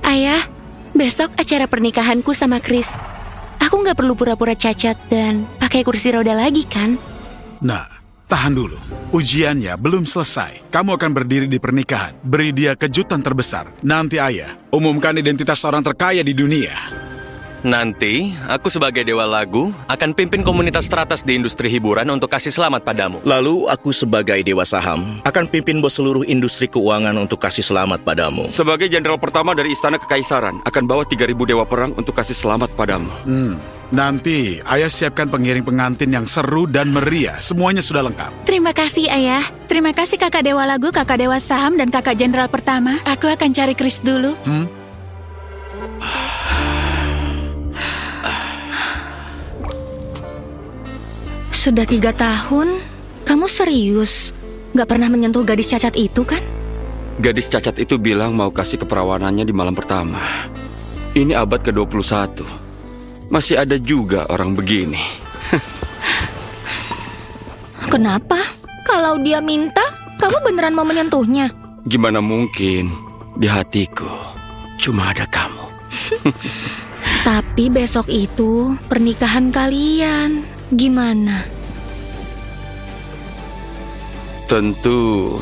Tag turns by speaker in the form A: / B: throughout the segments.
A: Ayah, besok acara pernikahanku sama Chris. Aku nggak perlu pura-pura cacat dan pakai kursi roda lagi, kan?
B: Nah, tahan dulu. Ujiannya belum selesai. Kamu akan berdiri di pernikahan. Beri dia kejutan terbesar. Nanti ayah umumkan identitas orang terkaya di dunia.
C: Nanti, aku sebagai dewa lagu akan pimpin komunitas teratas di industri hiburan untuk kasih selamat padamu.
D: Lalu aku sebagai dewa saham akan pimpin bos seluruh industri keuangan untuk kasih selamat padamu.
E: Sebagai jenderal pertama dari Istana Kekaisaran, akan bawa 3.000 dewa perang untuk kasih selamat padamu.
B: Nanti ayah siapkan pengiring pengantin yang seru dan meriah. Semuanya sudah lengkap.
A: Terima kasih, Ayah.
F: Terima kasih kakak dewa lagu, kakak dewa saham, dan kakak jenderal pertama. Aku akan cari Chris dulu.
G: Sudah 3 tahun, kamu serius? Gak pernah menyentuh gadis cacat itu, kan?
E: Gadis cacat itu bilang mau kasih keperawanannya di malam pertama. Ini abad ke-21. Masih ada juga orang begini.
G: Kenapa? Kalau dia minta, kamu beneran mau menyentuhnya?
E: Gimana mungkin? Di hatiku cuma ada kamu.
G: Tapi besok itu pernikahan kalian. Gimana?
E: Tentu.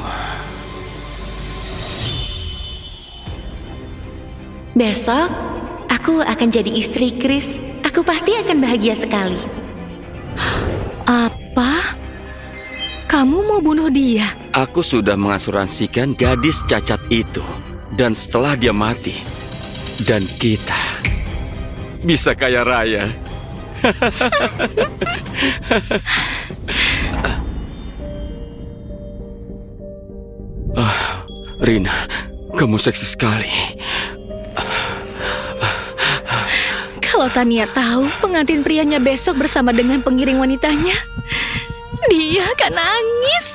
A: Besok, aku akan jadi istri Chris. Aku pasti akan bahagia sekali.
G: Apa? Kamu mau bunuh dia?
E: Aku sudah mengasuransikan gadis cacat itu. Dan setelah dia mati, dan kita bisa kaya raya. Rina, kamu seksi sekali.
G: Kalau Tania tahu pengantin prianya besok bersama dengan pengiring wanitanya, dia akan nangis.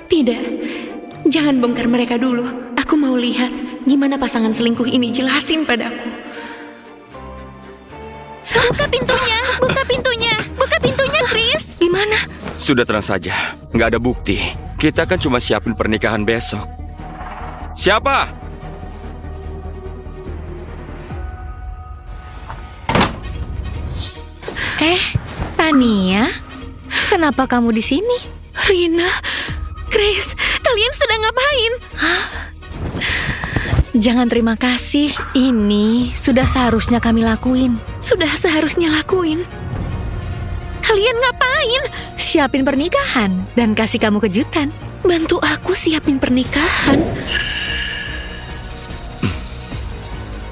A: Tidak, jangan bongkar mereka dulu. Aku mau lihat gimana pasangan selingkuh ini, jelasin padaku. Buka pintunya, buka pintunya, buka pintunya, Chris.
G: Gimana?
E: Sudah tenang saja, nggak ada bukti. Kita kan cuma siapin pernikahan besok. Siapa?
G: Tania, kenapa kamu di sini?
A: Rina, Chris, kalian sedang ngapain?
G: Jangan terima kasih. Ini sudah seharusnya kami lakuin.
A: Sudah seharusnya lakuin. Kalian ngapain?
G: Siapin pernikahan dan kasih kamu kejutan.
A: Bantu aku siapin pernikahan.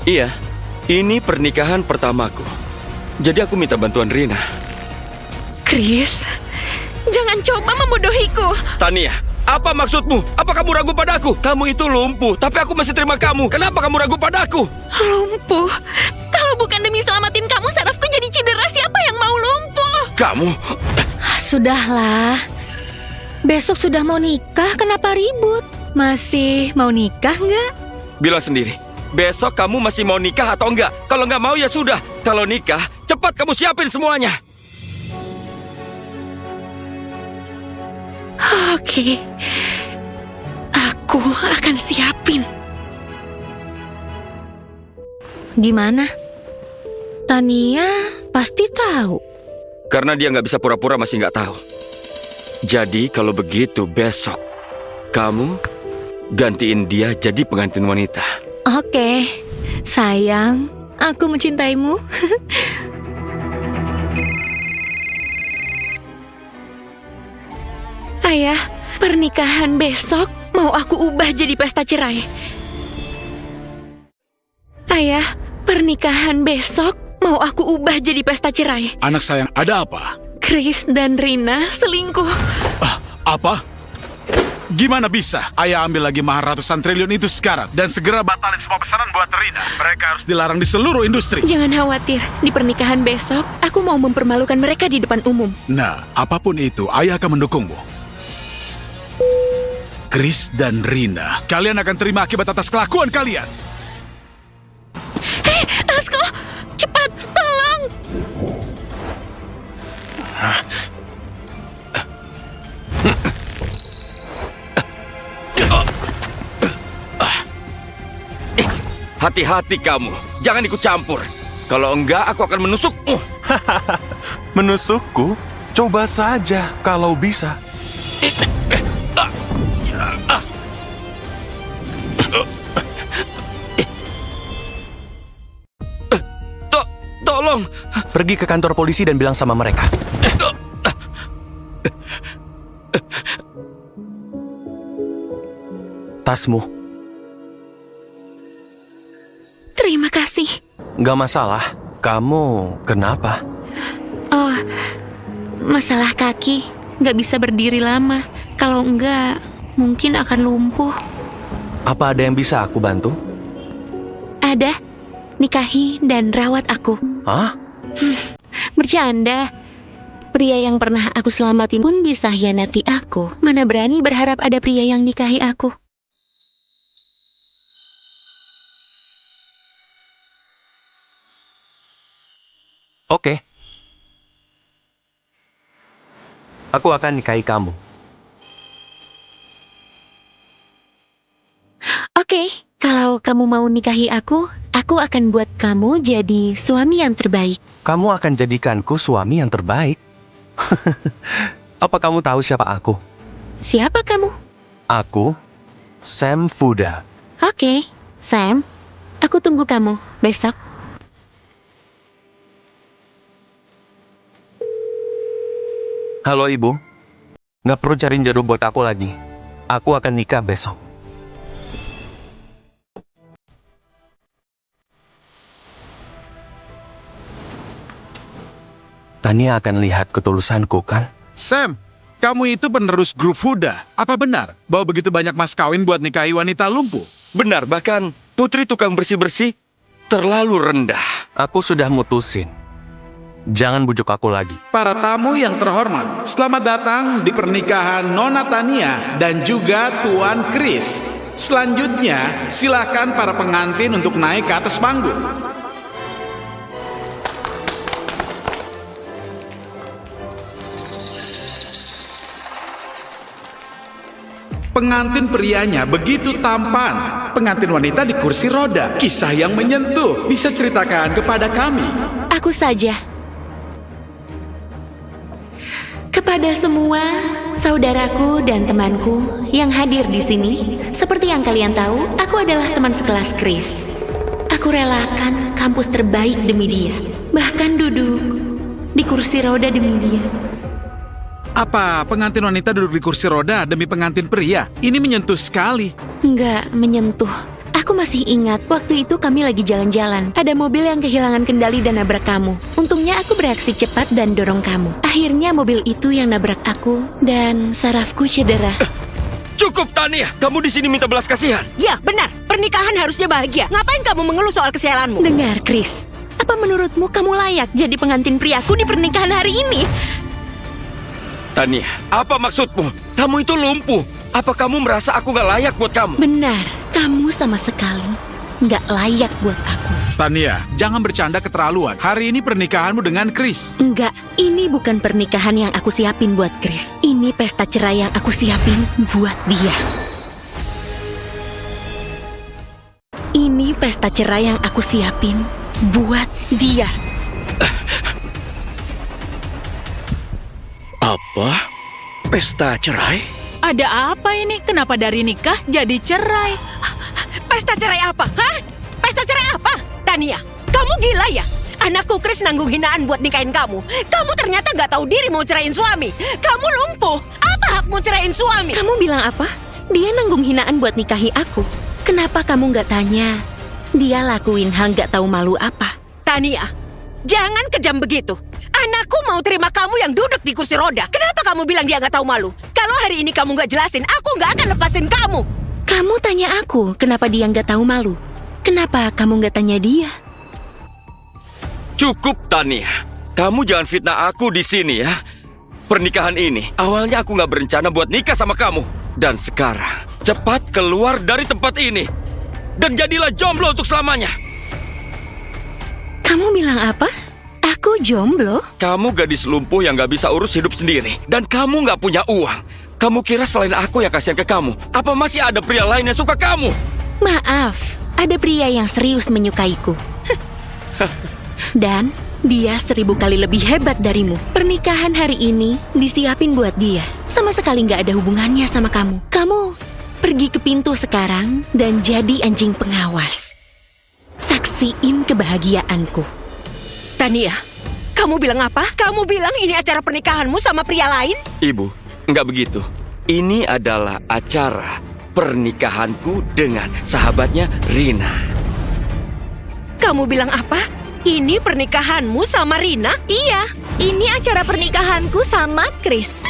E: Iya, ini pernikahan pertamaku. Jadi aku minta bantuan Rina.
A: Chris, jangan coba membodohiku.
E: Tania, apa maksudmu? Apa kamu ragu padaku? Kamu itu lumpuh, tapi aku masih terima kamu. Kenapa kamu ragu padaku?
A: Lumpuh? Kalau bukan demi selamatin kamu, sarafku jadi cedera. Siapa yang mau lumpuh?
E: Kamu...
G: Sudahlah. Besok sudah mau nikah, kenapa ribut? Masih mau nikah nggak?
E: Bilang sendiri, besok kamu masih mau nikah atau enggak? Kalau nggak mau ya sudah. Kalau nikah, cepat kamu siapin semuanya.
A: Oke, aku akan siapin.
G: Gimana? Tania pasti tahu.
E: Karena dia nggak bisa pura-pura masih nggak tahu. Jadi kalau begitu besok, kamu gantiin dia jadi pengantin wanita.
G: Oke, sayang, aku mencintaimu.
A: Ayah, pernikahan besok mau aku ubah jadi pesta cerai. Ayah, pernikahan besok mau aku ubah jadi pesta cerai.
B: Anak sayang, ada apa?
A: Chris dan Rina selingkuh.
B: Apa? Gimana bisa? Ayah ambil lagi mahar ratusan triliun itu sekarang dan segera batalin semua pesanan buat Rina. Mereka harus dilarang di seluruh industri.
A: Jangan khawatir, di pernikahan besok aku mau mempermalukan mereka di depan umum.
B: Nah, apapun itu, ayah akan mendukungmu. Chris dan Rina, kalian akan terima akibat atas kelakuan kalian.
A: Hei, tasku! Cepat, tolong!
E: Hati-hati kamu, jangan ikut campur. Kalau enggak, aku akan menusukmu.
H: Menusukku? Coba saja kalau bisa.
E: Tolong.
H: Pergi ke kantor polisi dan bilang sama mereka. Tasmu.
A: Terima kasih.
H: Gak masalah. Kamu kenapa?
A: Oh, masalah kaki. Nggak bisa berdiri lama. Kalau enggak, mungkin akan lumpuh.
H: Apa ada yang bisa aku bantu?
A: Ada. Nikahi dan rawat aku.
H: Hah?
A: Bercanda. Pria yang pernah aku selamatin pun bisa hianati aku. Mana berani berharap ada pria yang nikahi aku.
H: Oke. Aku akan nikahi kamu.
A: Oke, kalau kamu mau nikahi aku akan buat kamu jadi suami yang terbaik.
H: Kamu akan jadikanku suami yang terbaik. Apa kamu tahu siapa aku?
A: Siapa kamu?
H: Aku, Sam Fuda.
A: Oke, Sam. Aku tunggu kamu besok.
H: Halo ibu. Nggak perlu cariin jodoh buat aku lagi. Aku akan nikah besok. Tania akan lihat ketulusanku, kan?
B: Sam, kamu itu penerus grup Huda. Apa benar bahwa begitu banyak mas kawin buat nikahi wanita lumpuh?
E: Benar, bahkan putri tukang bersih-bersih terlalu rendah.
H: Aku sudah mutusin. Jangan bujuk aku lagi.
B: Para tamu yang terhormat, selamat datang di pernikahan Nona Tania dan juga Tuan Chris. Selanjutnya, silakan para pengantin untuk naik ke atas panggung. Pengantin prianya begitu tampan. Pengantin wanita di kursi roda. Kisah yang menyentuh. Bisa ceritakan kepada kami?
A: Aku saja. Kepada semua saudaraku dan temanku yang hadir di sini, seperti yang kalian tahu, aku adalah teman sekelas Chris. Aku relakan kampus terbaik demi dia. Bahkan duduk di kursi roda demi dia.
B: Apa pengantin wanita duduk di kursi roda demi pengantin pria? Ini menyentuh sekali.
A: Enggak menyentuh. Aku masih ingat waktu itu kami lagi jalan-jalan. Ada mobil yang kehilangan kendali dan nabrak kamu. Untungnya aku bereaksi cepat dan dorong kamu. Akhirnya mobil itu yang nabrak aku dan sarafku cedera.
E: Cukup, Tania. Kamu di sini minta belas kasihan.
I: Ya, benar. Pernikahan harusnya bahagia. Ngapain kamu mengeluh soal kesialanmu?
A: Dengar, Chris. Apa menurutmu kamu layak jadi pengantin priaku di pernikahan hari ini?
E: Tania, apa maksudmu? Kamu itu lumpuh. Apa kamu merasa aku gak layak buat kamu?
A: Benar, kamu sama sekali nggak layak buat aku.
B: Tania, jangan bercanda keterlaluan. Hari ini pernikahanmu dengan Chris.
A: Enggak, ini bukan pernikahan yang aku siapin buat Chris. Ini pesta cerai yang aku siapin buat dia. Ini pesta cerai yang aku siapin buat dia.
D: Apa? Pesta cerai?
F: Ada apa ini? Kenapa dari nikah jadi cerai?
I: Pesta cerai apa? Hah? Pesta cerai apa? Tania, kamu gila ya? Anakku Chris nanggung hinaan buat nikahin kamu. Kamu ternyata nggak tahu diri mau ceraiin suami. Kamu lumpuh. Apa hakmu ceraiin suami?
A: Kamu bilang apa? Dia nanggung hinaan buat nikahi aku. Kenapa kamu nggak tanya? Dia lakuin hal nggak tahu malu apa?
I: Tania, jangan kejam begitu. Anakku mau terima kamu yang duduk di kursi roda. Kenapa kamu bilang dia nggak tahu malu? Kalau hari ini kamu nggak jelasin, aku nggak akan lepasin kamu.
A: Kamu tanya aku, kenapa dia nggak tahu malu? Kenapa kamu nggak tanya dia?
E: Cukup, Tania. Kamu jangan fitnah aku di sini ya. Pernikahan ini, awalnya aku gak berencana buat nikah sama kamu. Dan sekarang, cepat keluar dari tempat ini. Dan jadilah jomblo untuk selamanya.
A: Kamu bilang apa? Aku jomblo?
E: Kamu gadis lumpuh yang gak bisa urus hidup sendiri. Dan kamu gak punya uang. Kamu kira selain aku yang kasihan ke kamu? Apa masih ada pria lain yang suka kamu?
A: Maaf, ada pria yang serius menyukaiku. Dan dia 1000 kali lebih hebat darimu. Pernikahan hari ini disiapin buat dia. Sama sekali nggak ada hubungannya sama kamu. Kamu pergi ke pintu sekarang dan jadi anjing pengawas. Saksiin kebahagiaanku.
I: Tania, kamu bilang apa? Kamu bilang ini acara pernikahanmu sama pria lain?
E: Ibu, nggak begitu. Ini adalah acara pernikahanku dengan sahabatnya Rina.
I: Kamu bilang apa? Ini pernikahanmu sama Rina?
G: Iya, ini acara pernikahanku sama Chris.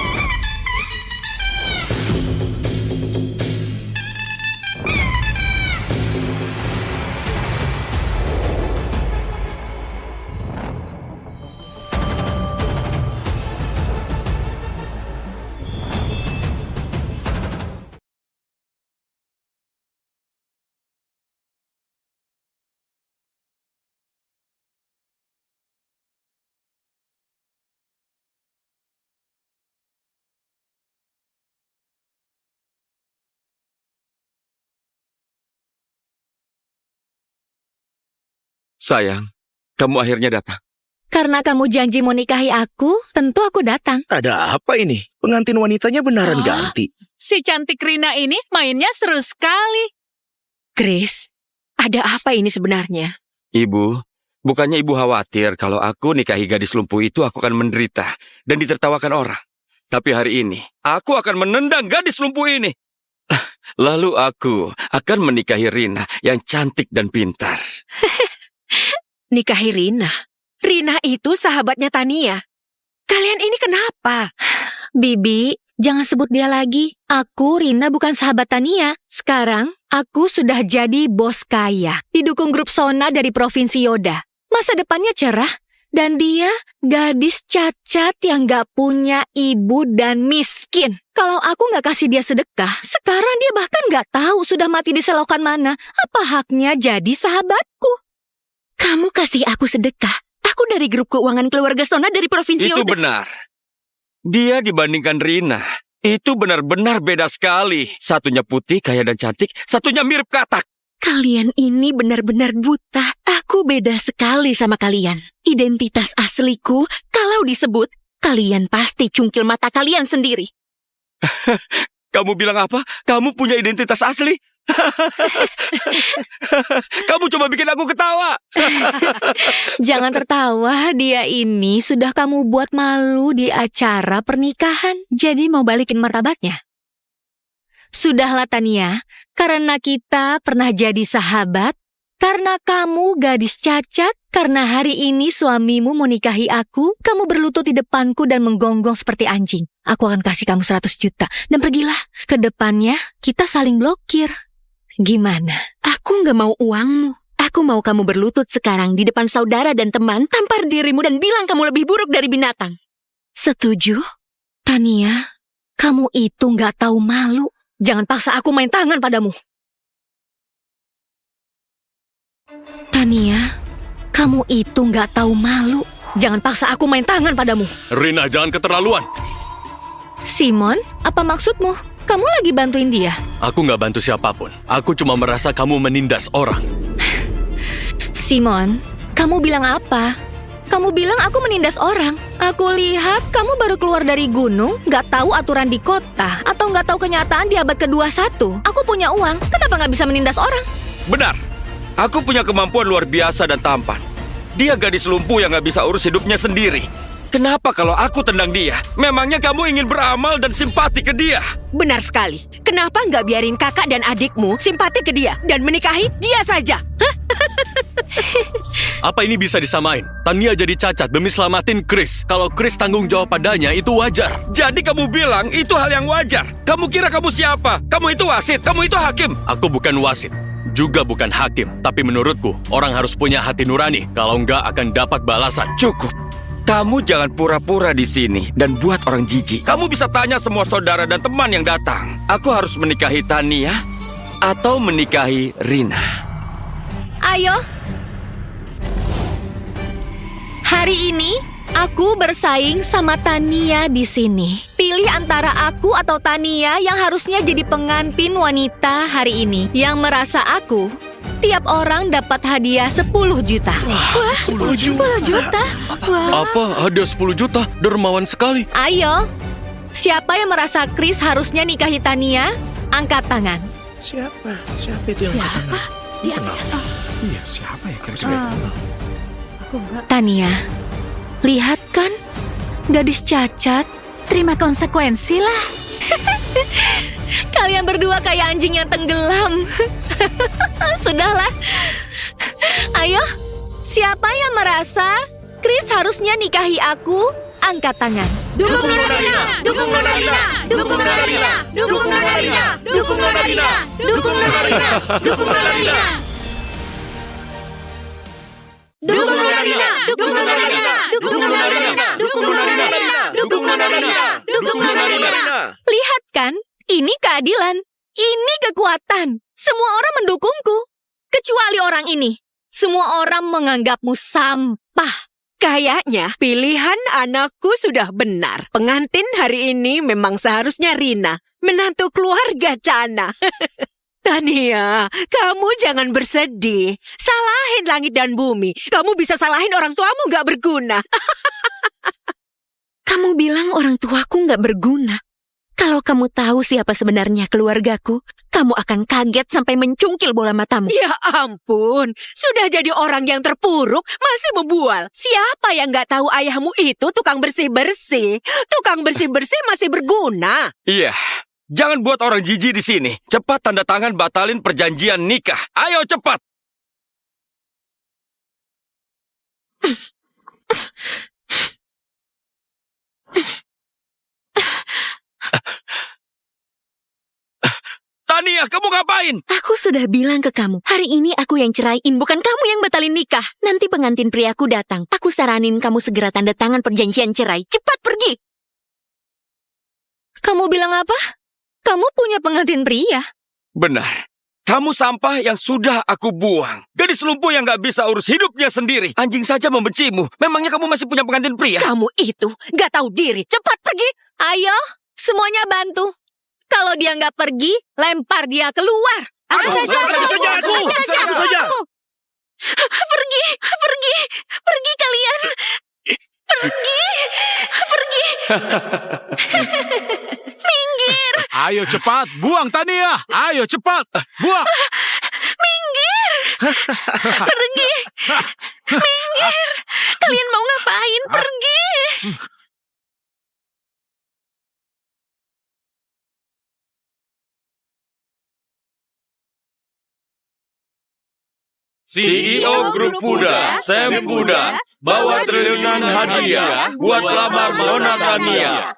E: Sayang, kamu akhirnya datang.
G: Karena kamu janji mau nikahi aku, tentu aku datang.
D: Ada apa ini? Pengantin wanitanya benaran ganti.
F: Si cantik Rina ini mainnya seru sekali.
I: Chris, ada apa ini sebenarnya?
E: Ibu, bukannya ibu khawatir kalau aku nikahi gadis lumpuh itu aku akan menderita dan ditertawakan orang. Tapi hari ini, aku akan menendang gadis lumpuh ini. Lalu aku akan menikahi Rina yang cantik dan pintar.
I: Nikahi Rina? Rina itu sahabatnya Tania. Kalian ini kenapa?
G: Bibi, jangan sebut dia lagi. Aku, Rina, bukan sahabat Tania. Sekarang, aku sudah jadi bos kaya. Didukung grup Sona dari Provinsi Yoda. Masa depannya cerah. Dan dia gadis cacat yang gak punya ibu dan miskin. Kalau aku gak kasih dia sedekah, sekarang dia bahkan gak tahu sudah mati di selokan mana. Apa haknya jadi sahabatku?
A: Kamu kasih aku sedekah. Aku dari grup keuangan keluarga Sona dari Provinsi
E: Itu
A: Yoda.
E: benar. Dia dibandingkan Rina, itu benar-benar beda sekali. Satunya putih, kaya dan cantik, satunya mirip katak.
A: Kalian ini benar-benar buta. Aku beda sekali sama kalian. Identitas asliku, kalau disebut, kalian pasti cungkil mata kalian sendiri.
E: Kamu bilang apa? Kamu punya identitas asli? Kamu cuma bikin aku ketawa.
G: Jangan tertawa, dia ini sudah kamu buat malu di acara pernikahan. Jadi mau balikin martabatnya? Sudahlah Tania, karena kita pernah jadi sahabat, karena kamu gadis cacat, karena hari ini suamimu mau nikahi aku, kamu berlutut di depanku dan menggonggong seperti anjing. Aku akan kasih kamu 100 juta. Dan pergilah, ke depannya kita saling blokir. Gimana?
A: Aku nggak mau uangmu. Aku mau kamu berlutut sekarang di depan saudara dan teman, tampar dirimu dan bilang kamu lebih buruk dari binatang. Setuju?
G: Tania, kamu itu nggak tahu malu. Jangan paksa aku main tangan padamu. Tania, kamu itu nggak tahu malu. Jangan paksa aku main tangan padamu.
C: Rina, jangan keterlaluan.
G: Simon, apa maksudmu? Kamu lagi bantuin dia?
C: Aku nggak bantu siapapun. Aku cuma merasa kamu menindas orang.
G: Simon, kamu bilang apa? Kamu bilang aku menindas orang. Aku lihat kamu baru keluar dari gunung, nggak tahu aturan di kota, atau nggak tahu kenyataan di abad ke-21. Aku punya uang, kenapa nggak bisa menindas orang?
E: Benar. Aku punya kemampuan luar biasa dan tampan. Dia gadis lumpuh yang nggak bisa urus hidupnya sendiri. Kenapa kalau aku tendang dia? Memangnya kamu ingin beramal dan simpati ke dia?
I: Benar sekali. Kenapa nggak biarin kakak dan adikmu simpati ke dia dan menikahi dia saja? Hah?
C: Apa ini bisa disamain? Tania jadi cacat demi selamatin Chris. Kalau Chris tanggung jawab padanya, itu wajar.
E: Jadi kamu bilang itu hal yang wajar? Kamu kira kamu siapa? Kamu itu wasit, kamu itu hakim.
C: Aku bukan wasit, juga bukan hakim. Tapi menurutku, orang harus punya hati nurani. Kalau enggak akan dapat balasan.
E: Cukup. Kamu jangan pura-pura di sini dan buat orang jijik. Kamu bisa tanya semua saudara dan teman yang datang. Aku harus menikahi Tania atau menikahi Rina.
G: Ayo. Hari ini aku bersaing sama Tania di sini. Pilih antara aku atau Tania yang harusnya jadi pengantin wanita hari ini. Yang merasa aku Tiap orang dapat hadiah 10 juta.
B: 10 juta.
C: Apa? Hadiah 10 juta? Dermawan sekali.
G: Ayo, siapa yang merasa Chris harusnya nikahi Tania? Angkat tangan.
D: Siapa? Siapa itu yang
I: Siapa?
B: Iya, siapa ya kira-kira?
G: Tania, lihat kan? Gadis cacat.
F: Terima konsekuensi lah.
G: Kalian berdua kayak anjing yang tenggelam. Sudahlah. Ayo, siapa yang merasa Chris harusnya nikahi aku? Angkat tangan.
I: Dukung Nona Rina! Dukung Nona Rina! Dukung Nona Rina! Dukung Nona Rina! Dukung Nona Rina! Dukung Nona Rina! Dukung Nona Rina! Dukung Nona Rina! Dukung Nona Rina! Dukung Nona Rina! Dukung Nona Rina! Dukung Nona Rina! Dukung Nona Rina!
G: Lihat kan? Ini keadilan. Ini kekuatan. Semua orang mendukungku. Kecuali orang ini. Semua orang menganggapmu sampah.
I: Kayaknya pilihan anakku sudah benar. Pengantin hari ini memang seharusnya Rina, menantu keluarga Cana. Tania, kamu jangan bersedih. Salahin langit dan bumi. Kamu bisa salahin orang tuamu gak berguna.
A: Kamu bilang orang tuaku nggak berguna. Kalau kamu tahu siapa sebenarnya keluargaku, kamu akan kaget sampai mencungkil bola matamu.
I: Ya ampun, sudah jadi orang yang terpuruk, masih membual. Siapa yang gak tahu ayahmu itu tukang bersih-bersih? Tukang bersih-bersih masih berguna.
E: Iya, jangan buat orang jijik di sini. Cepat tanda tangan batalin perjanjian nikah. Ayo cepat. Tania, kamu ngapain?
A: Aku sudah bilang ke kamu, hari ini aku yang ceraiin, bukan kamu yang batalin nikah. Nanti pengantin priaku datang. Aku saranin kamu segera tanda tangan perjanjian cerai. Cepat pergi!
G: Kamu bilang apa? Kamu punya pengantin pria?
E: Benar. Kamu sampah yang sudah aku buang. Gadis lumpuh yang gak bisa urus hidupnya sendiri. Anjing saja membencimu. Memangnya kamu masih punya pengantin pria?
I: Kamu itu gak tahu diri. Cepat pergi.
G: Ayo, semuanya bantu. Kalau dia nggak pergi, lempar dia keluar.
D: Aku saja.
A: Pergi kalian! Pergi! Minggir!
B: Ayo cepat, buang Tania. Ayo cepat, buang.
A: Minggir! Kalian mau ngapain? Pergi!
E: CEO Grup Fuda, Sam Fuda, bawa triliunan hadiah buat lamar Nona Tania.